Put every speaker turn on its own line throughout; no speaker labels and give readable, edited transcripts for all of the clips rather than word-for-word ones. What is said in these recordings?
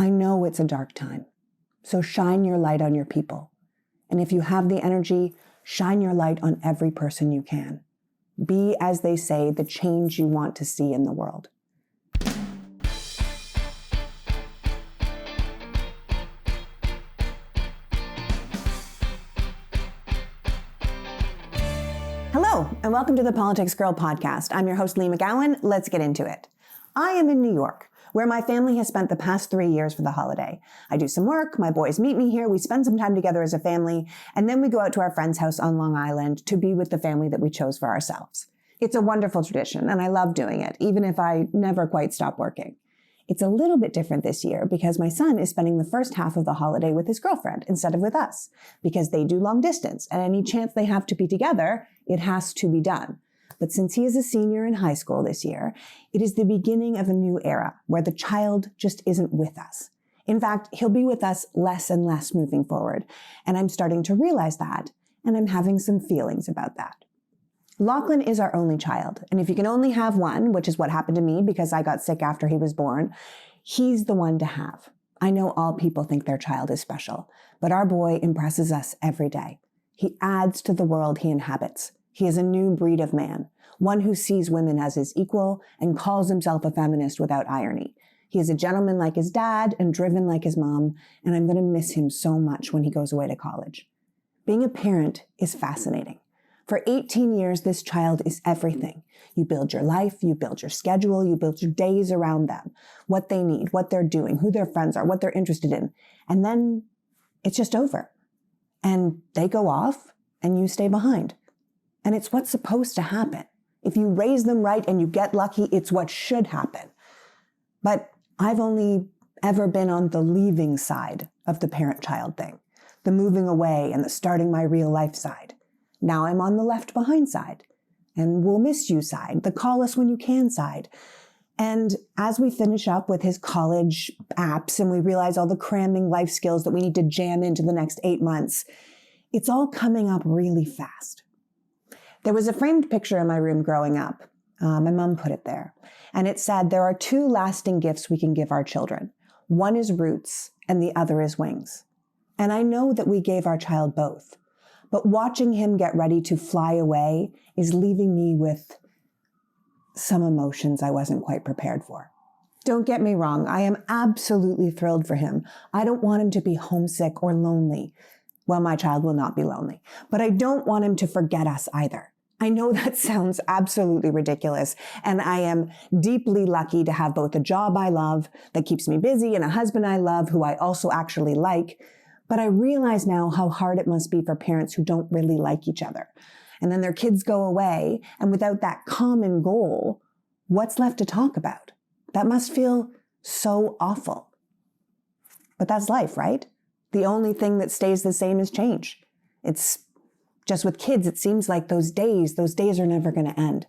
I know it's a dark time, so shine your light on your people. And if you have the energy, shine your light on every person you can. Be, as they say, the change you want to see in the world. Hello, and welcome to the Politics Girl podcast. I'm your host, Lee McGowan. Let's get into it. I am in New York, where my family has spent the past 3 years for the holiday. I do some work, my boys meet me here, we spend some time together as a family, and then we go out to our friend's house on Long Island to be with the family that we chose for ourselves. It's a wonderful tradition, and I love doing it, even if I never quite stop working. It's a little bit different this year because my son is spending the first half of the holiday with his girlfriend instead of with us, because they do long distance, and any chance they have to be together, it has to be done. But since he is a senior in high school this year, it is the beginning of a new era where the child just isn't with us. In fact, he'll be with us less and less moving forward, and I'm starting to realize that, and I'm having some feelings about that. Lachlan is our only child, and if you can only have one, which is what happened to me because I got sick after he was born, he's the one to have. I know all people think their child is special, but our boy impresses us every day. He adds to the world he inhabits. He is a new breed of man, one who sees women as his equal and calls himself a feminist without irony. He is a gentleman like his dad and driven like his mom, and I'm going to miss him so much when he goes away to college. Being a parent is fascinating. For 18 years, this child is everything. You build your life, you build your schedule, you build your days around them, what they need, what they're doing, who their friends are, what they're interested in. And then it's just over. And they go off and you stay behind. And it's what's supposed to happen. If you raise them right and you get lucky, it's what should happen. But I've only ever been on the leaving side of the parent-child thing, the moving away and the starting my real life side. Now I'm on the left behind side, and we'll miss you side, the call us when you can side. And as we finish up with his college apps and we realize all the cramming life skills that we need to jam into the next 8 months, it's all coming up really fast. There was a framed picture in my room growing up. My mom put it there. And it said, there are 2 lasting gifts we can give our children. One is roots and the other is wings. And I know that we gave our child both. But watching him get ready to fly away is leaving me with some emotions I wasn't quite prepared for. Don't get me wrong, I am absolutely thrilled for him. I don't want him to be homesick or lonely. Well, my child will not be lonely, but I don't want him to forget us either. I know that sounds absolutely ridiculous, and I am deeply lucky to have both a job I love that keeps me busy and a husband I love who I also actually like. But I realize now how hard it must be for parents who don't really like each other. And then their kids go away, and without that common goal, what's left to talk about? That must feel so awful. But that's life, right? The only thing that stays the same is change. It's just with kids, it seems like those days are never going to end.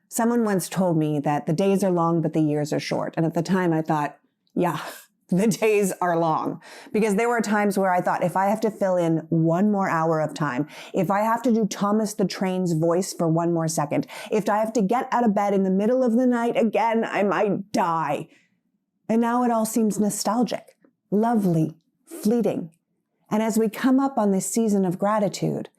Someone once told me that the days are long, but the years are short. And at the time I thought, yeah, the days are long, because there were times where I thought, if I have to fill in 1 more hour of time, if I have to do Thomas the Train's voice for 1 more second, if I have to get out of bed in the middle of the night again, I might die. And now it all seems nostalgic, lovely, fleeting. And as we come up on this season of gratitude,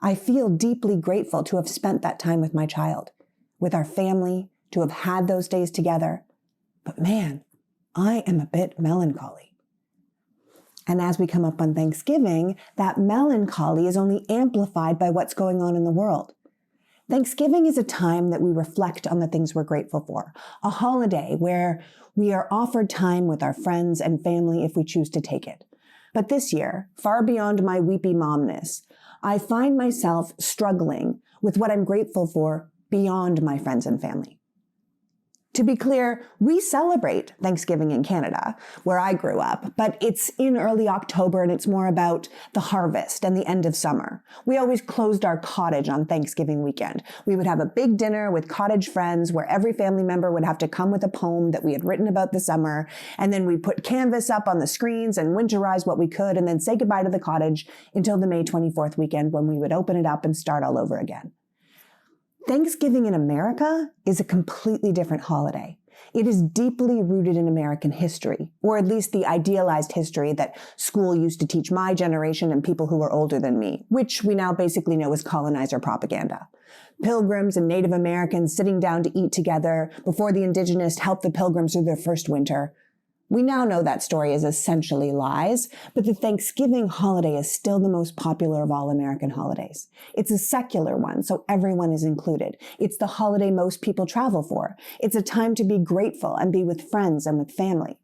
I feel deeply grateful to have spent that time with my child, with our family, to have had those days together. But man, I am a bit melancholy. And as we come up on Thanksgiving, that melancholy is only amplified by what's going on in the world. Thanksgiving is a time that we reflect on the things we're grateful for, a holiday where we are offered time with our friends and family if we choose to take it. But this year, far beyond my weepy momness, I find myself struggling with what I'm grateful for beyond my friends and family. To be clear, we celebrate Thanksgiving in Canada, where I grew up, but it's in early October and it's more about the harvest and the end of summer. We always closed our cottage on Thanksgiving weekend. We would have a big dinner with cottage friends where every family member would have to come with a poem that we had written about the summer, and then we put canvas up on the screens and winterize what we could, and then say goodbye to the cottage until the May 24th weekend when we would open it up and start all over again. Thanksgiving in America is a completely different holiday. It is deeply rooted in American history, or at least the idealized history that school used to teach my generation and people who are older than me, which we now basically know as colonizer propaganda. Pilgrims and Native Americans sitting down to eat together before the indigenous helped the pilgrims through their first winter. We now know that story is essentially lies, but the Thanksgiving holiday is still the most popular of all American holidays. It's a secular one, so everyone is included. It's the holiday most people travel for. It's a time to be grateful and be with friends and with family.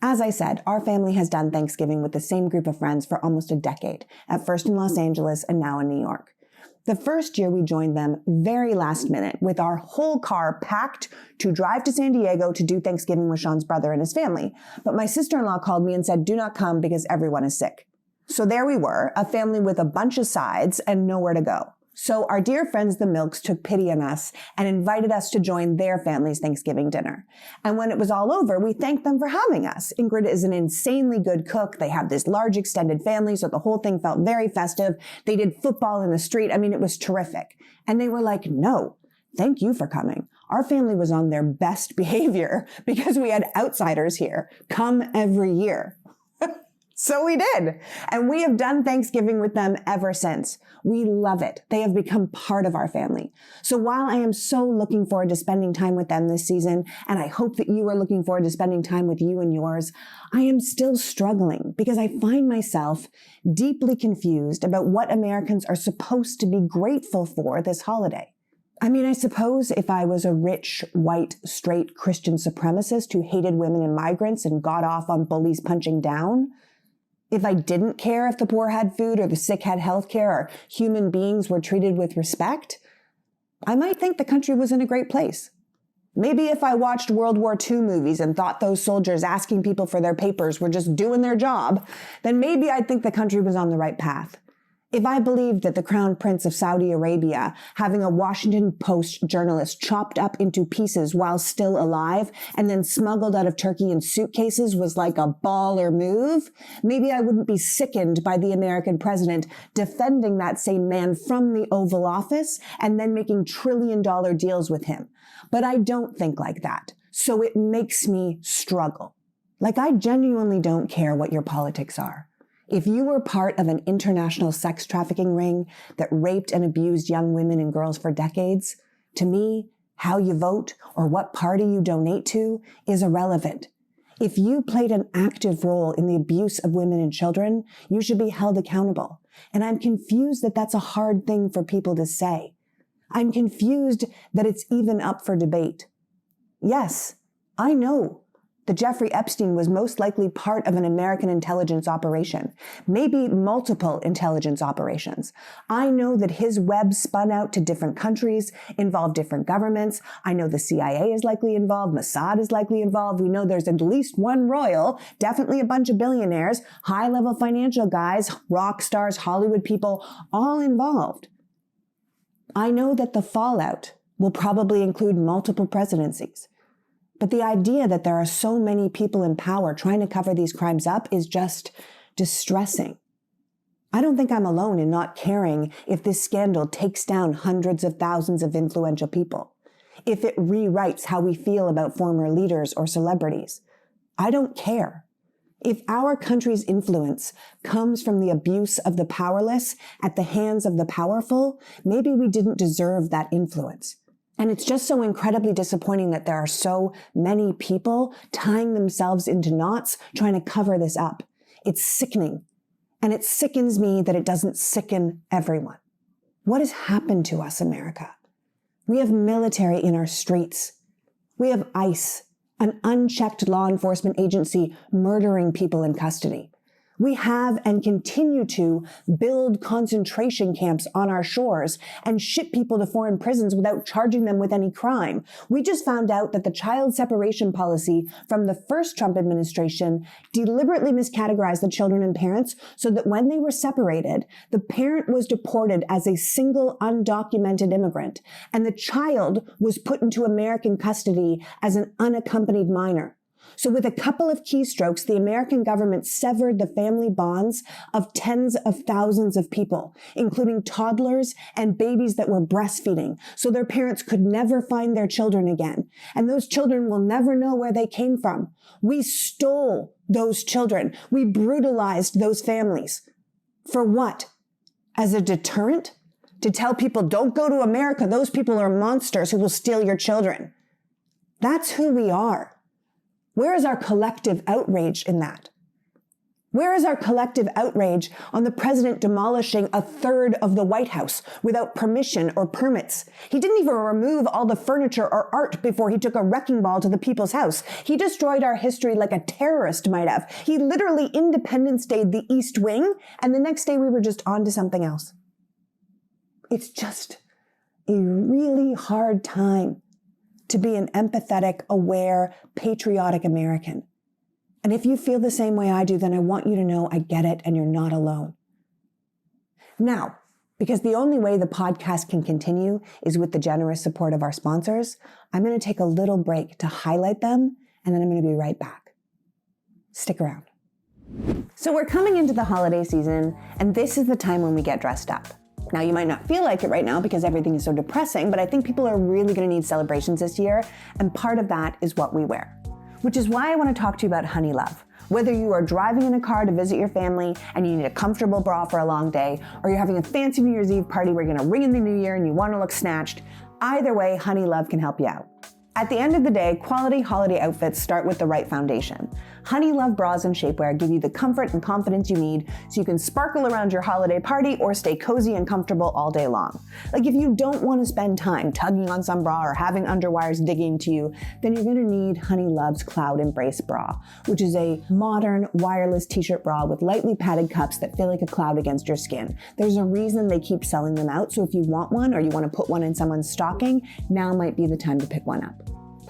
As I said, our family has done Thanksgiving with the same group of friends for almost a decade, at first in Los Angeles and now in New York. The first year we joined them very last minute with our whole car packed to drive to San Diego to do Thanksgiving with Sean's brother and his family. But my sister-in-law called me and said, do not come because everyone is sick. So there we were, a family with a bunch of sides and nowhere to go. So our dear friends, the Milks, took pity on us and invited us to join their family's Thanksgiving dinner. And when it was all over, we thanked them for having us. Ingrid is an insanely good cook. They have this large extended family, so the whole thing felt very festive. They did football in the street. I mean, it was terrific. And they were like, no, thank you for coming. Our family was on their best behavior because we had outsiders here come every year. So we did. And we have done Thanksgiving with them ever since. We love it. They have become part of our family. So while I am so looking forward to spending time with them this season, and I hope that you are looking forward to spending time with you and yours, I am still struggling because I find myself deeply confused about what Americans are supposed to be grateful for this holiday. I mean, I suppose if I was a rich, white, straight Christian supremacist who hated women and migrants and got off on bullies punching down, if I didn't care if the poor had food or the sick had health care or human beings were treated with respect, I might think the country was in a great place. Maybe if I watched World War II movies and thought those soldiers asking people for their papers were just doing their job, then maybe I'd think the country was on the right path. If I believed that the Crown Prince of Saudi Arabia having a Washington Post journalist chopped up into pieces while still alive and then smuggled out of Turkey in suitcases was like a baller move, maybe I wouldn't be sickened by the American president defending that same man from the Oval Office and then making trillion-dollar deals with him. But I don't think like that, so it makes me struggle. Like, I genuinely don't care what your politics are. If you were part of an international sex trafficking ring that raped and abused young women and girls for decades, to me, how you vote or what party you donate to is irrelevant. If you played an active role in the abuse of women and children, you should be held accountable. And I'm confused that that's a hard thing for people to say. I'm confused that it's even up for debate. Yes, I know that Jeffrey Epstein was most likely part of an American intelligence operation, maybe multiple intelligence operations. I know that his web spun out to different countries, involved different governments. I know the CIA is likely involved, Mossad is likely involved. We know there's at least one royal, definitely a bunch of billionaires, high-level financial guys, rock stars, Hollywood people, all involved. I know that the fallout will probably include multiple presidencies. But the idea that there are so many people in power trying to cover these crimes up is just distressing. I don't think I'm alone in not caring if this scandal takes down hundreds of thousands of influential people, if it rewrites how we feel about former leaders or celebrities. I don't care. If our country's influence comes from the abuse of the powerless at the hands of the powerful, maybe we didn't deserve that influence. And it's just so incredibly disappointing that there are so many people tying themselves into knots trying to cover this up. It's sickening. And it sickens me that it doesn't sicken everyone. What has happened to us, America? We have military in our streets. We have ICE, an unchecked law enforcement agency murdering people in custody. We have and continue to build concentration camps on our shores and ship people to foreign prisons without charging them with any crime. We just found out that the child separation policy from the first Trump administration deliberately miscategorized the children and parents so that when they were separated, the parent was deported as a single undocumented immigrant, and the child was put into American custody as an unaccompanied minor. So with a couple of keystrokes, the American government severed the family bonds of tens of thousands of people, including toddlers and babies that were breastfeeding, so their parents could never find their children again. And those children will never know where they came from. We stole those children. We brutalized those families. For what? As a deterrent? To tell people, don't go to America. Those people are monsters who will steal your children. That's who we are. Where is our collective outrage in that? Where is our collective outrage on the president demolishing a third of the White House without permission or permits? He didn't even remove all the furniture or art before he took a wrecking ball to the people's house. He destroyed our history like a terrorist might have. He literally Independence Day'd the East Wing, and the next day we were just on to something else. It's just a really hard time to be an empathetic, aware, patriotic American. And if you feel the same way I do, then I want you to know I get it and you're not alone. Now, because the only way the podcast can continue is with the generous support of our sponsors, I'm going to take a little break to highlight them, and then I'm going to be right back. Stick around. So we're coming into the holiday season, and this is the time when we get dressed up. Now, you might not feel like it right now because everything is so depressing, but I think people are really going to need celebrations this year, and part of that is what we wear. Which is why I want to talk to you about Honey Love. Whether you are driving in a car to visit your family and you need a comfortable bra for a long day, or you're having a fancy New Year's Eve party where you're going to ring in the new year and you want to look snatched, either way, Honey Love can help you out. At the end of the day, quality holiday outfits start with the right foundation. Honey Love bras and shapewear give you the comfort and confidence you need so you can sparkle around your holiday party or stay cozy and comfortable all day long. Like if you don't want to spend time tugging on some bra or having underwires digging into you, then you're going to need Honey Love's Cloud Embrace bra, which is a modern wireless t-shirt bra with lightly padded cups that feel like a cloud against your skin. There's a reason they keep selling them out, so if you want one or you want to put one in someone's stocking, now might be the time to pick one up.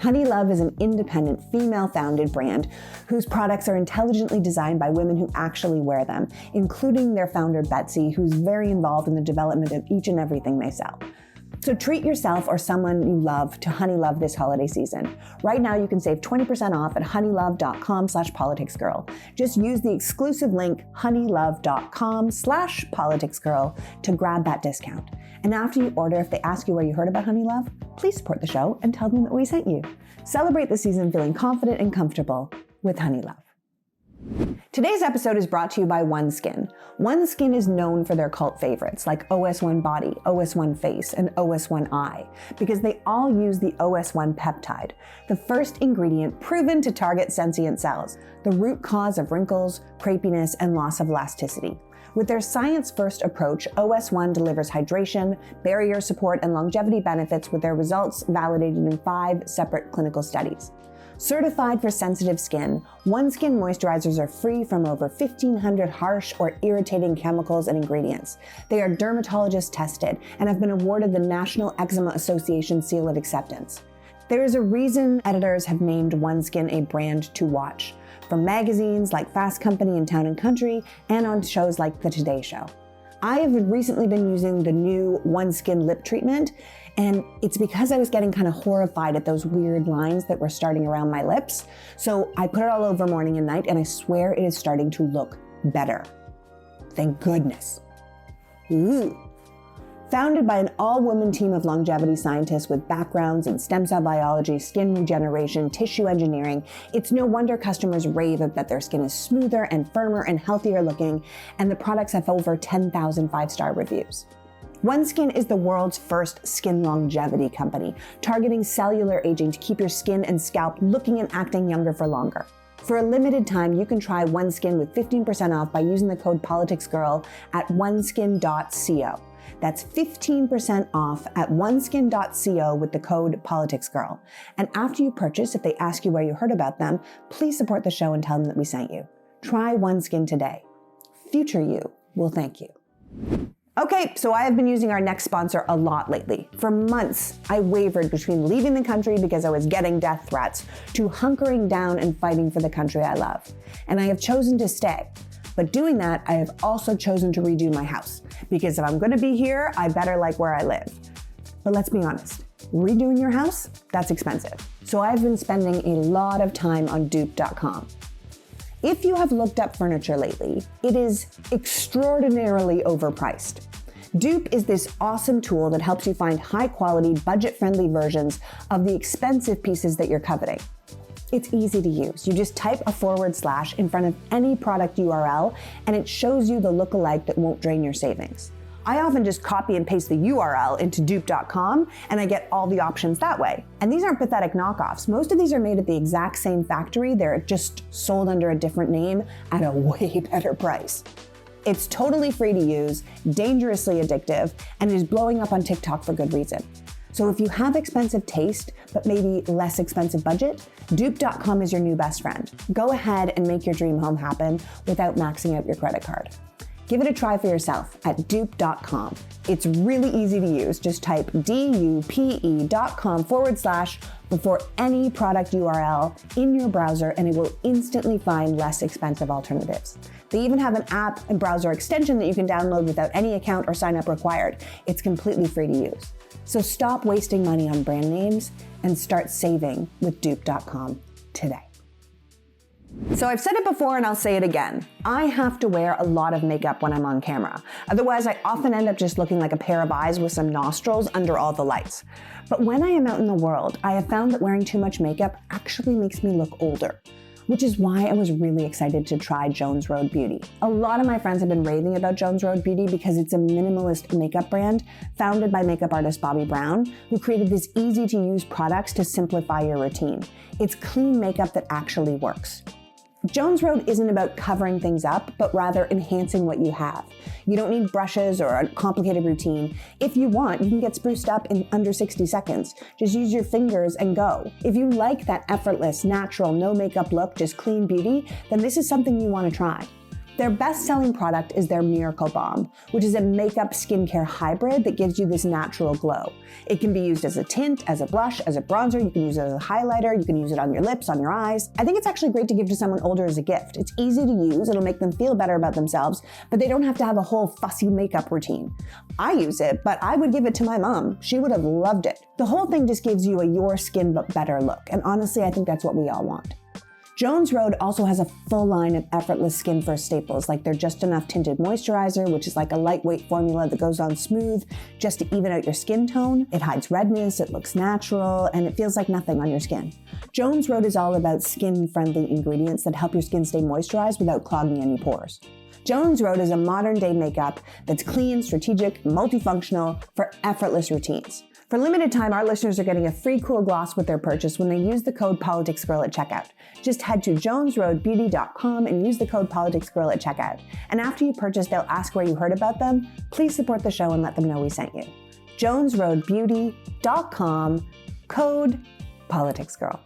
Honey Love is an independent, female-founded brand whose products are intelligently designed by women who actually wear them, including their founder, Betsy, who's very involved in the development of each and everything they sell. So treat yourself or someone you love to Honey Love this holiday season. Right now, you can save 20% off at honeylove.com/politicsgirl. Just use the exclusive link honeylove.com/politicsgirl to grab that discount. And after you order, if they ask you where you heard about Honey Love, please support the show and tell them that we sent you. Celebrate the season feeling confident and comfortable with Honey Love. Today's episode is brought to you by OneSkin. OneSkin is known for their cult favorites like OS1 Body, OS1 Face, and OS1 Eye, because they all use the OS1 peptide, the first ingredient proven to target sentient cells, the root cause of wrinkles, crepiness, and loss of elasticity. With their science-first approach, OS1 delivers hydration, barrier support, and longevity benefits with their results validated in 5 separate clinical studies. Certified for sensitive skin, OneSkin moisturizers are free from over 1,500 harsh or irritating chemicals and ingredients. They are dermatologist tested and have been awarded the National Eczema Association Seal of Acceptance. There is a reason editors have named OneSkin a brand to watch, from magazines like Fast Company and Town & Country, and on shows like The Today Show. I have recently been using the new OneSkin lip treatment, and it's because I was getting kind of horrified at those weird lines that were starting around my lips. So I put it all over morning and night, and I swear it is starting to look better. Thank goodness. Ooh. Founded by an all-woman team of longevity scientists with backgrounds in stem cell biology, skin regeneration, tissue engineering, it's no wonder customers rave that their skin is smoother and firmer and healthier looking, and the products have over 10,000 5-star reviews. OneSkin is the world's first skin longevity company, targeting cellular aging to keep your skin and scalp looking and acting younger for longer. For a limited time, you can try OneSkin with 15% off by using the code PoliticsGirl at oneskin.co. That's 15% off at oneskin.co with the code PoliticsGirl. And after you purchase, if they ask you where you heard about them, please support the show and tell them that we sent you. Try OneSkin today. Future you will thank you. Okay, so I have been using our next sponsor a lot lately. For months, I wavered between leaving the country because I was getting death threats to hunkering down and fighting for the country I love. And I have chosen to stay. But doing that, I have also chosen to redo my house, because if I'm going to be here, I better like where I live. But let's be honest, Redoing your house? That's expensive. So I've been spending a lot of time on dupe.com. If you have looked up furniture lately, it is extraordinarily overpriced. Dupe is this awesome tool that helps you find high-quality, budget-friendly versions of the expensive pieces that you're coveting. It's easy to use. You just type a / in front of any product URL, and it shows you the lookalike that won't drain your savings. I often just copy and paste the URL into dupe.com, and I get all the options that way. And these aren't pathetic knockoffs. Most of these are made at the exact same factory. They're just sold under a different name at a way better price. It's totally free to use, dangerously addictive, and is blowing up on TikTok for good reason. So if you have expensive taste, but maybe less expensive budget, dupe.com is your new best friend. Go ahead and make your dream home happen without maxing out your credit card. Give it a try for yourself at dupe.com. It's really easy to use. Just type dupe.com / before any product URL in your browser, and it will instantly find less expensive alternatives. They even have an app and browser extension that you can download without any account or sign up required. It's completely free to use. So stop wasting money on brand names and start saving with dupe.com today. So I've said it before and I'll say it again. I have to wear a lot of makeup when I'm on camera. Otherwise, I often end up just looking like a pair of eyes with some nostrils under all the lights. But when I am out in the world, I have found that wearing too much makeup actually makes me look older, which is why I was really excited to try Jones Road Beauty. A lot of my friends have been raving about Jones Road Beauty because it's a minimalist makeup brand founded by makeup artist Bobbi Brown, who created these easy-to-use products to simplify your routine. It's clean makeup that actually works. Jones Road isn't about covering things up, but rather enhancing what you have. You don't need brushes or a complicated routine. If you want, you can get spruced up in under 60 seconds. Just use your fingers and go. If you like that effortless, natural, no makeup look, just clean beauty, then this is something you want to try. Their best-selling product is their Miracle Balm, which is a makeup skincare hybrid that gives you this natural glow. It can be used as a tint, as a blush, as a bronzer. You can use it as a highlighter. You can use it on your lips, on your eyes. I think it's actually great to give to someone older as a gift. It's easy to use. It'll make them feel better about themselves, but they don't have to have a whole fussy makeup routine. I use it, but I would give it to my mom. She would have loved it. The whole thing just gives you a your skin but better look, and honestly, I think that's what we all want. Jones Road also has a full line of effortless skin first staples, like their Just Enough Tinted Moisturizer, which is like a lightweight formula that goes on smooth just to even out your skin tone. It hides redness, it looks natural, and it feels like nothing on your skin. Jones Road is all about skin-friendly ingredients that help your skin stay moisturized without clogging any pores. Jones Road is a modern-day makeup that's clean, strategic, multifunctional for effortless routines. For limited time, our listeners are getting a free cool gloss with their purchase when they use the code PoliticsGirl at checkout. Just head to jonesroadbeauty.com and use the code PoliticsGirl at checkout. And after you purchase, they'll ask where you heard about them. Please support the show and let them know we sent you. jonesroadbeauty.com, code PoliticsGirl.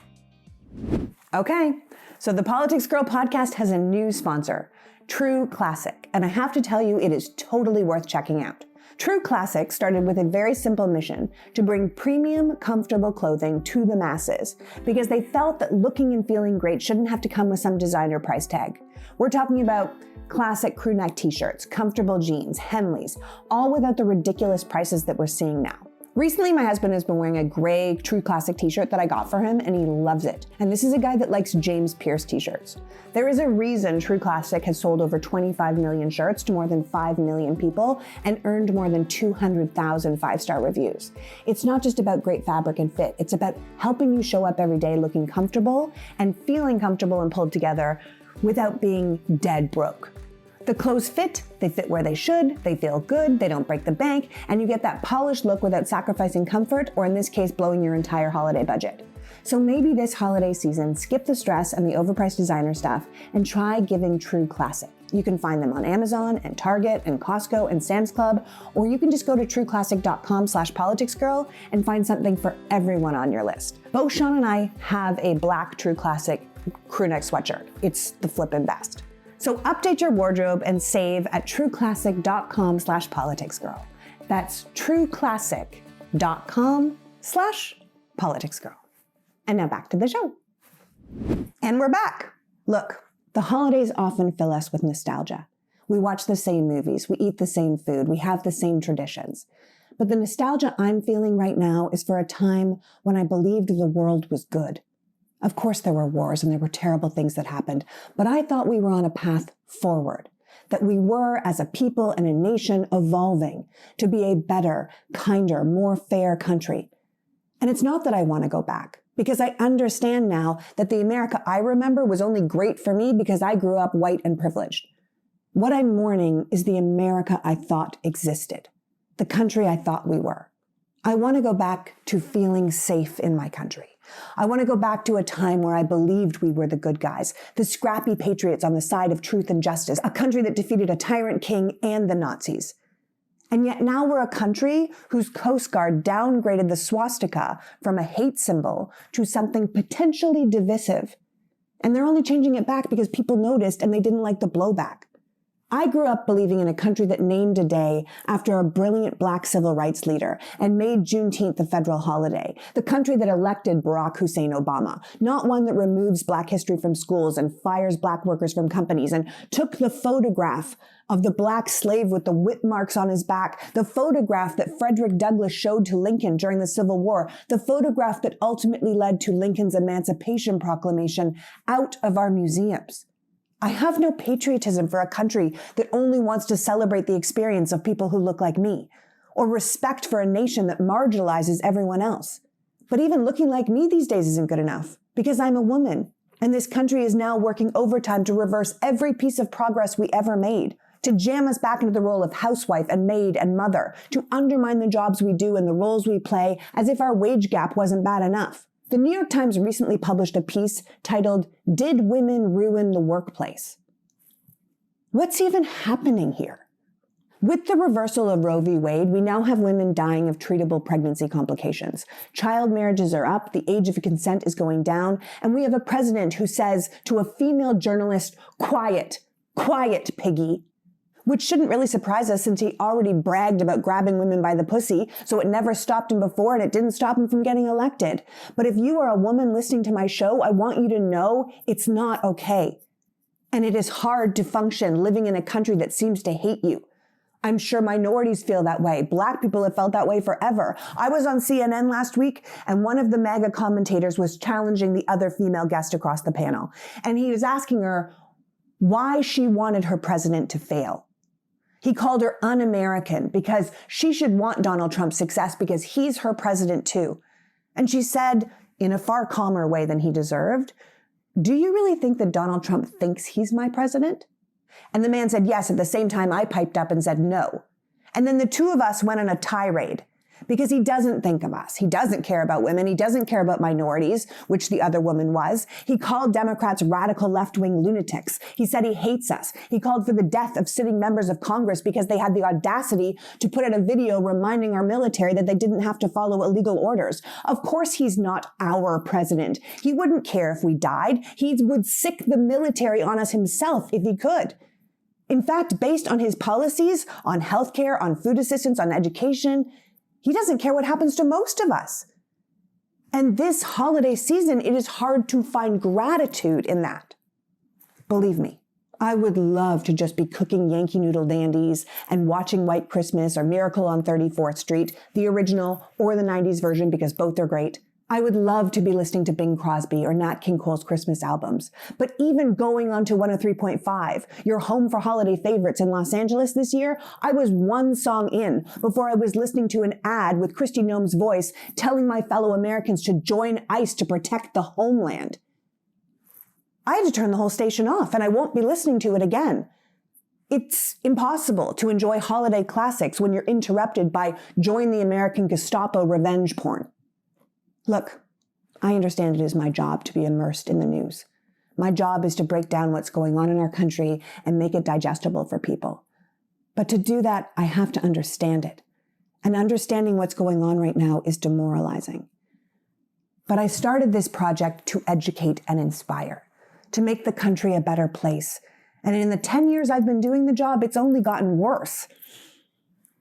Okay, so the Politics Girl podcast has a new sponsor, True Classic, and I have to tell you, it is totally worth checking out. True Classic started with a very simple mission to bring premium, comfortable clothing to the masses because they felt that looking and feeling great shouldn't have to come with some designer price tag. We're talking about classic crew neck t-shirts, comfortable jeans, Henleys, all without the ridiculous prices that we're seeing now. Recently, my husband has been wearing a gray True Classic t-shirt that I got for him, and he loves it. And this is a guy that likes James Pierce t-shirts. There is a reason True Classic has sold over 25 million shirts to more than 5 million people and earned more than 200,000 five-star reviews. It's not just about great fabric and fit. It's about helping you show up every day looking comfortable and feeling comfortable and pulled together without being dead broke. The clothes fit, they fit where they should, they feel good, they don't break the bank, and you get that polished look without sacrificing comfort, or in this case, blowing your entire holiday budget. So maybe this holiday season, skip the stress and the overpriced designer stuff and try giving True Classic. You can find them on Amazon and Target and Costco and Sam's Club, or you can just go to trueclassic.com/politicsgirl and find something for everyone on your list. Both Sean and I have a black True Classic crew neck sweatshirt. It's the flippin' best. So update your wardrobe and save at trueclassic.com/politicsgirl. That's trueclassic.com/politicsgirl. And now back to the show. And we're back. Look, the holidays often fill us with nostalgia. We watch the same movies, we eat the same food, we have the same traditions. But the nostalgia I'm feeling right now is for a time when I believed the world was good. Of course, there were wars and there were terrible things that happened, but I thought we were on a path forward, that we were, as a people and a nation, evolving to be a better, kinder, more fair country. And it's not that I want to go back, because I understand now that the America I remember was only great for me because I grew up white and privileged. What I'm mourning is the America I thought existed, the country I thought we were. I want to go back to feeling safe in my country. I want to go back to a time where I believed we were the good guys, the scrappy patriots on the side of truth and justice, a country that defeated a tyrant king and the Nazis. And yet now we're a country whose Coast Guard downgraded the swastika from a hate symbol to something potentially divisive. And they're only changing it back because people noticed and they didn't like the blowback. I grew up believing in a country that named a day after a brilliant Black civil rights leader and made Juneteenth a federal holiday. The country that elected Barack Hussein Obama, not one that removes Black history from schools and fires Black workers from companies and took the photograph of the Black slave with the whip marks on his back, the photograph that Frederick Douglass showed to Lincoln during the Civil War, the photograph that ultimately led to Lincoln's Emancipation Proclamation, out of our museums. I have no patriotism for a country that only wants to celebrate the experience of people who look like me, or respect for a nation that marginalizes everyone else. But even looking like me these days isn't good enough, because I'm a woman, and this country is now working overtime to reverse every piece of progress we ever made, to jam us back into the role of housewife and maid and mother, to undermine the jobs we do and the roles we play as if our wage gap wasn't bad enough. The New York Times recently published a piece titled, "Did Women Ruin the Workplace?" What's even happening here? With the reversal of Roe v. Wade, we now have women dying of treatable pregnancy complications. Child marriages are up, the age of consent is going down, and we have a president who says to a female journalist, "Quiet, quiet, piggy," which shouldn't really surprise us since he already bragged about grabbing women by the pussy, so it never stopped him before and it didn't stop him from getting elected. But if you are a woman listening to my show, I want you to know it's not okay. And it is hard to function living in a country that seems to hate you. I'm sure minorities feel that way. Black people have felt that way forever. I was on CNN last week, and one of the MAGA commentators was challenging the other female guest across the panel. And he was asking her why she wanted her president to fail. He called her un-American because she should want Donald Trump's success because he's her president too. And she said, in a far calmer way than he deserved, "Do you really think that Donald Trump thinks he's my president?" And the man said yes. At the same time, I piped up and said no. And then the two of us went on a tirade because he doesn't think of us. He doesn't care about women. He doesn't care about minorities, which the other woman was. He called Democrats radical left-wing lunatics. He said he hates us. He called for the death of sitting members of Congress because they had the audacity to put out a video reminding our military that they didn't have to follow illegal orders. Of course he's not our president. He wouldn't care if we died. He would sick the military on us himself if he could. In fact, based on his policies on healthcare, on food assistance, on education, he doesn't care what happens to most of us. And this holiday season, it is hard to find gratitude in that. Believe me, I would love to just be cooking Yankee Noodle dandies and watching White Christmas or Miracle on 34th Street, the original or the 90s version, because both are great. I would love to be listening to Bing Crosby or Nat King Cole's Christmas albums. But even going on to 103.5, your home for holiday favorites in Los Angeles this year, I was one song in before I was listening to an ad with Kristi Noem's voice telling my fellow Americans to join ICE to protect the homeland. I had to turn the whole station off, and I won't be listening to it again. It's impossible to enjoy holiday classics when you're interrupted by Join the American Gestapo revenge porn. Look, I understand it is my job to be immersed in the news. My job is to break down what's going on in our country and make it digestible for people. But to do that, I have to understand it. And understanding what's going on right now is demoralizing. But I started this project to educate and inspire, to make the country a better place. And in the 10 years I've been doing the job, it's only gotten worse.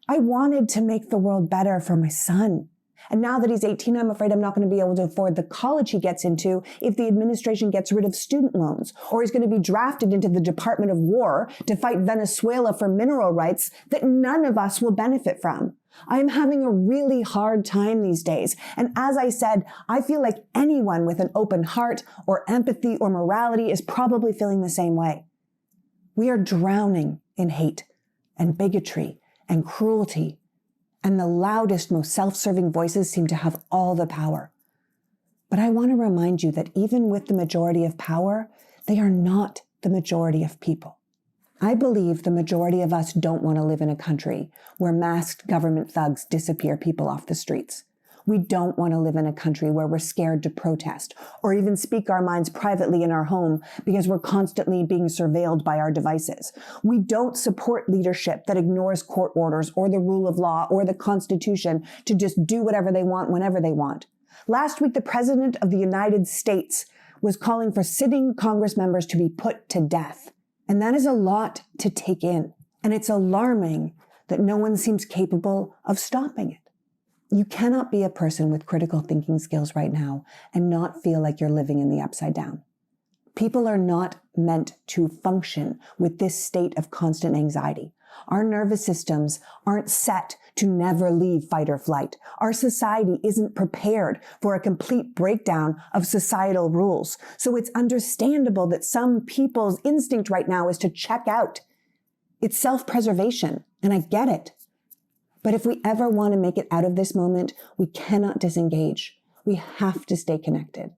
I wanted to make the world better for my son. And now that he's 18, I'm afraid I'm not going to be able to afford the college he gets into if the administration gets rid of student loans, or he's going to be drafted into the Department of War to fight Venezuela for mineral rights that none of us will benefit from. I'm having a really hard time these days. And as I said, I feel like anyone with an open heart or empathy or morality is probably feeling the same way. We are drowning in hate and bigotry and cruelty, and the loudest, most self-serving voices seem to have all the power. But I want to remind you that even with the majority of power, they are not the majority of people. I believe the majority of us don't want to live in a country where masked government thugs disappear people off the streets. We don't want to live in a country where we're scared to protest or even speak our minds privately in our home because we're constantly being surveilled by our devices. We don't support leadership that ignores court orders or the rule of law or the Constitution to just do whatever they want whenever they want. Last week, the President of the United States was calling for sitting Congress members to be put to death. And that is a lot to take in. And it's alarming that no one seems capable of stopping it. You cannot be a person with critical thinking skills right now and not feel like you're living in the upside down. People are not meant to function with this state of constant anxiety. Our nervous systems aren't set to never leave fight or flight. Our society isn't prepared for a complete breakdown of societal rules. So it's understandable that some people's instinct right now is to check out. It's self-preservation, and I get it. But if we ever want to make it out of this moment, we cannot disengage. We have to stay connected.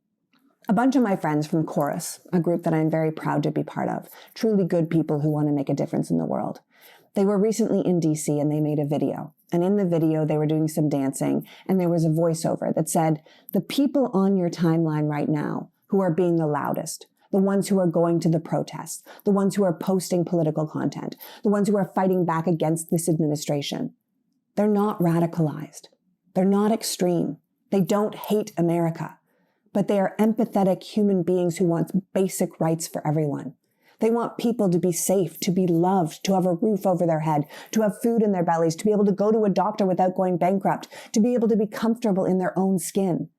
A bunch of my friends from Chorus, a group that I'm very proud to be part of, truly good people who want to make a difference in the world. They were recently in DC and they made a video. And in the video, they were doing some dancing and there was a voiceover that said, the people on your timeline right now who are being the loudest, the ones who are going to the protests, the ones who are posting political content, the ones who are fighting back against this administration, they're not radicalized. They're not extreme. They don't hate America, but they are empathetic human beings who want basic rights for everyone. They want people to be safe, to be loved, to have a roof over their head, to have food in their bellies, to be able to go to a doctor without going bankrupt, to be able to be comfortable in their own skin.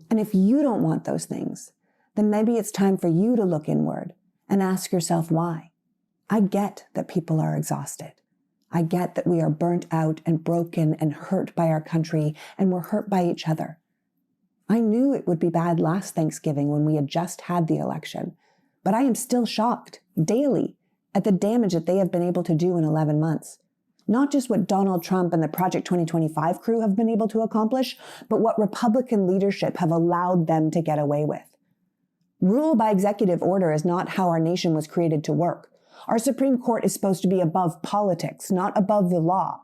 And if you don't want those things, then maybe it's time for you to look inward and ask yourself why. I get that people are exhausted. I get that we are burnt out and broken and hurt by our country, and we're hurt by each other. I knew it would be bad last Thanksgiving when we had just had the election. But I am still shocked daily at the damage that they have been able to do in 11 months. Not just what Donald Trump and the Project 2025 crew have been able to accomplish, but what Republican leadership have allowed them to get away with. Rule by executive order is not how our nation was created to work. Our Supreme Court is supposed to be above politics, not above the law.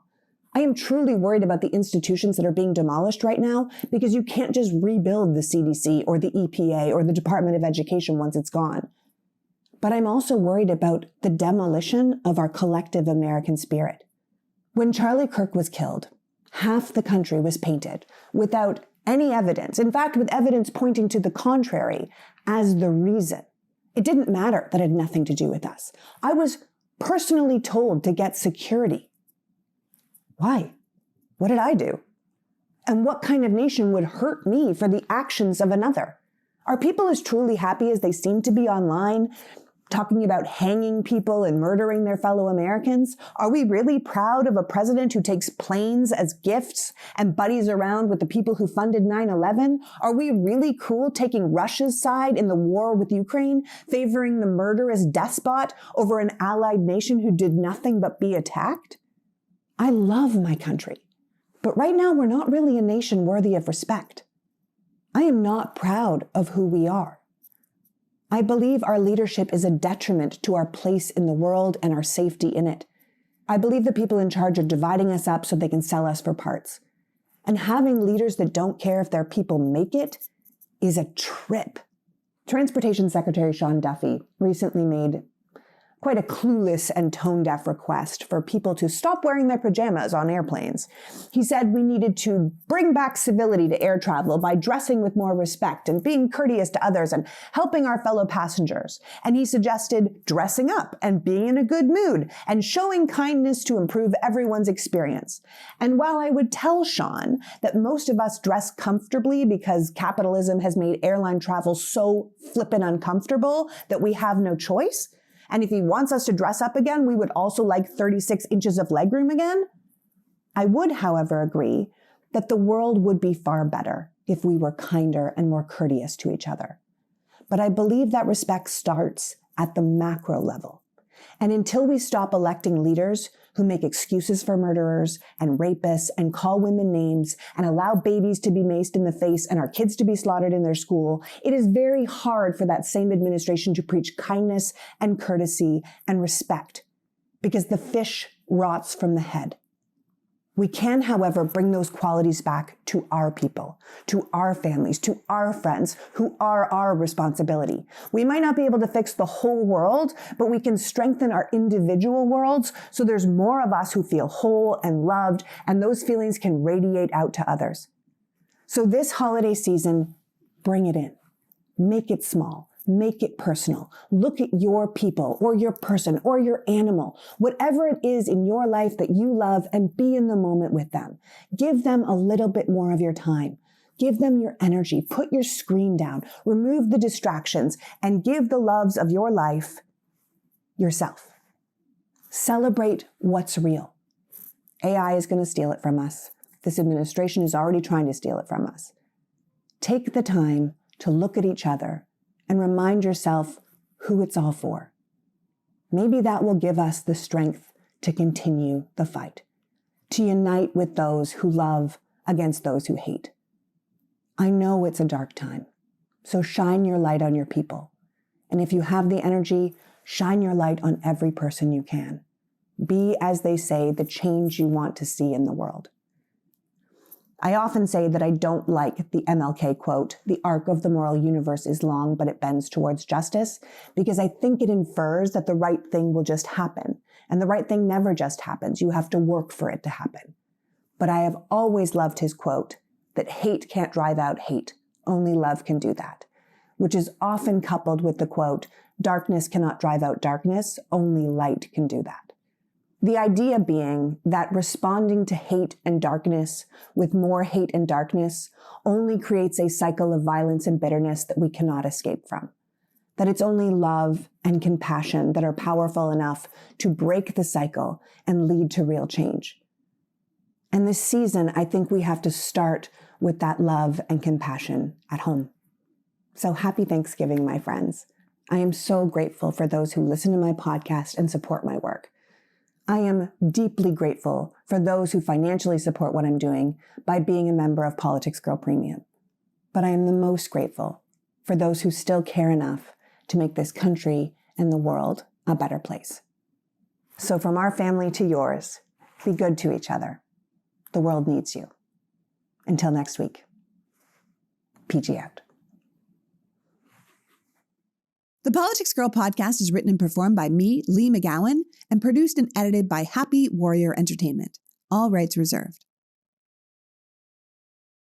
I am truly worried about the institutions that are being demolished right now because you can't just rebuild the CDC or the EPA or the Department of Education once it's gone. But I'm also worried about the demolition of our collective American spirit. When Charlie Kirk was killed, half the country was painted without any evidence, in fact, with evidence pointing to the contrary, as the reason. It didn't matter that it had nothing to do with us. I was personally told to get security. Why? What did I do? And what kind of nation would hurt me for the actions of another? Are people as truly happy as they seem to be online, talking about hanging people and murdering their fellow Americans? Are we really proud of a president who takes planes as gifts and buddies around with the people who funded 9/11? Are we really cool taking Russia's side in the war with Ukraine, favoring the murderous despot over an allied nation who did nothing but be attacked? I love my country, but right now we're not really a nation worthy of respect. I am not proud of who we are. I believe our leadership is a detriment to our place in the world and our safety in it. I believe the people in charge are dividing us up so they can sell us for parts. And having leaders that don't care if their people make it is a trip. Transportation Secretary Sean Duffy recently made quite a clueless and tone-deaf request for people to stop wearing their pajamas on airplanes. He said we needed to bring back civility to air travel by dressing with more respect and being courteous to others and helping our fellow passengers. And he suggested dressing up and being in a good mood and showing kindness to improve everyone's experience. And while I would tell Sean that most of us dress comfortably because capitalism has made airline travel so flippin' uncomfortable that we have no choice, and if he wants us to dress up again, we would also like 36 inches of legroom again, I would, however, agree that the world would be far better if we were kinder and more courteous to each other. But I believe that respect starts at the macro level. And until we stop electing leaders who make excuses for murderers and rapists and call women names and allow babies to be maced in the face and our kids to be slaughtered in their school, it is very hard for that same administration to preach kindness and courtesy and respect, because the fish rots from the head. We can, however, bring those qualities back to our people, to our families, to our friends, who are our responsibility. We might not be able to fix the whole world, but we can strengthen our individual worlds so there's more of us who feel whole and loved, and those feelings can radiate out to others. So this holiday season, bring it in. Make it small. Make it personal. Look at your people or your person or your animal, whatever it is in your life that you love, and be in the moment with them. Give them a little bit more of your time. Give them your energy. Put your screen down. Remove the distractions and give the loves of your life yourself. Celebrate what's real. AI is going to steal it from us. This administration is already trying to steal it from us. Take the time to look at each other and remind yourself who it's all for. Maybe that will give us the strength to continue the fight, to unite with those who love against those who hate. I know it's a dark time, so shine your light on your people. And if you have the energy, shine your light on every person you can. Be, as they say, the change you want to see in the world. I often say that I don't like the MLK quote, "The arc of the moral universe is long, but it bends towards justice," because I think it infers that the right thing will just happen. And the right thing never just happens. You have to work for it to happen. But I have always loved his quote that hate can't drive out hate. Only love can do that, which is often coupled with the quote, "Darkness cannot drive out darkness. Only light can do that." The idea being that responding to hate and darkness with more hate and darkness only creates a cycle of violence and bitterness that we cannot escape from. That it's only love and compassion that are powerful enough to break the cycle and lead to real change. And this season, I think we have to start with that love and compassion at home. So happy Thanksgiving, my friends. I am so grateful for those who listen to my podcast and support my work. I am deeply grateful for those who financially support what I'm doing by being a member of Politics Girl Premium. But I am the most grateful for those who still care enough to make this country and the world a better place. So from our family to yours, be good to each other. The world needs you. Until next week, PG out.
The Politics Girl podcast is written and performed by me, Lee McGowan, and produced and edited by Happy Warrior Entertainment. All rights reserved.